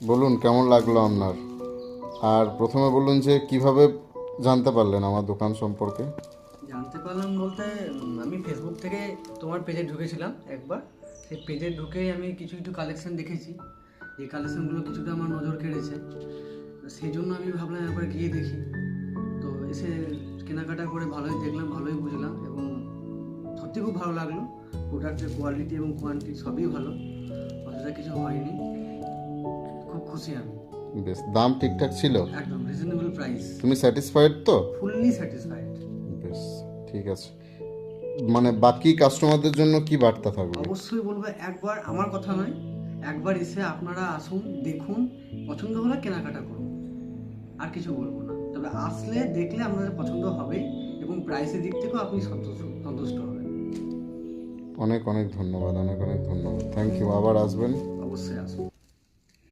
বলুন কেমন লাগলো আপনার? আর প্রথমে বলুন যে কিভাবে জানতে পারলেন আমার দোকান সম্পর্কে? জানতে পারলাম বলতে আমি ফেসবুক থেকে তোমার পেজে ঢুকেছিলাম একবার। সেই পেজে ঢুকেই আমি কিছু কিছু কালেকশন দেখেছি। এই কালেকশনগুলো কিছুটা আমার নজর কেড়েছে, তো সেই জন্য আমি ভাবলাম একবার গিয়ে দেখি। তো এসে কেনাকাটা করে ভালোই দেখলাম, ভালোই বুঝলাম, এবং সত্যি খুব ভালো লাগলো। প্রোডাক্টের কোয়ালিটি এবং কোয়ান্টিটি সবই ভালো, অসুবিধা কিছু হয়নি। খুব খুশি আমি। বেশ, দাম ঠিকঠাক ছিল? একদম রিজনেবল প্রাইস। তুমি স্যাটিসফাইড তো? Fully satisfied. বেশ, ঠিক আছে। মানে বাকি কাস্টমারদের জন্য কি বার্তা থাকবে? অবশ্যই বলবো, একবার আমার কথা নয়, একবার এসে আপনারা আসুন, দেখুন, পছন্দ হলে কেনাকাটা করুন। আর কিছু বলবো না, তবে আসলে দেখলে আপনাদের পছন্দ হবে এবং প্রাইসের দিক থেকেও আপনি সন্তুষ্ট হবেন। অনেক অনেক ধন্যবাদ, অনেক অনেক ধন্যবাদ। Thank you. আবার আসবেন। অবশ্যই আসুন।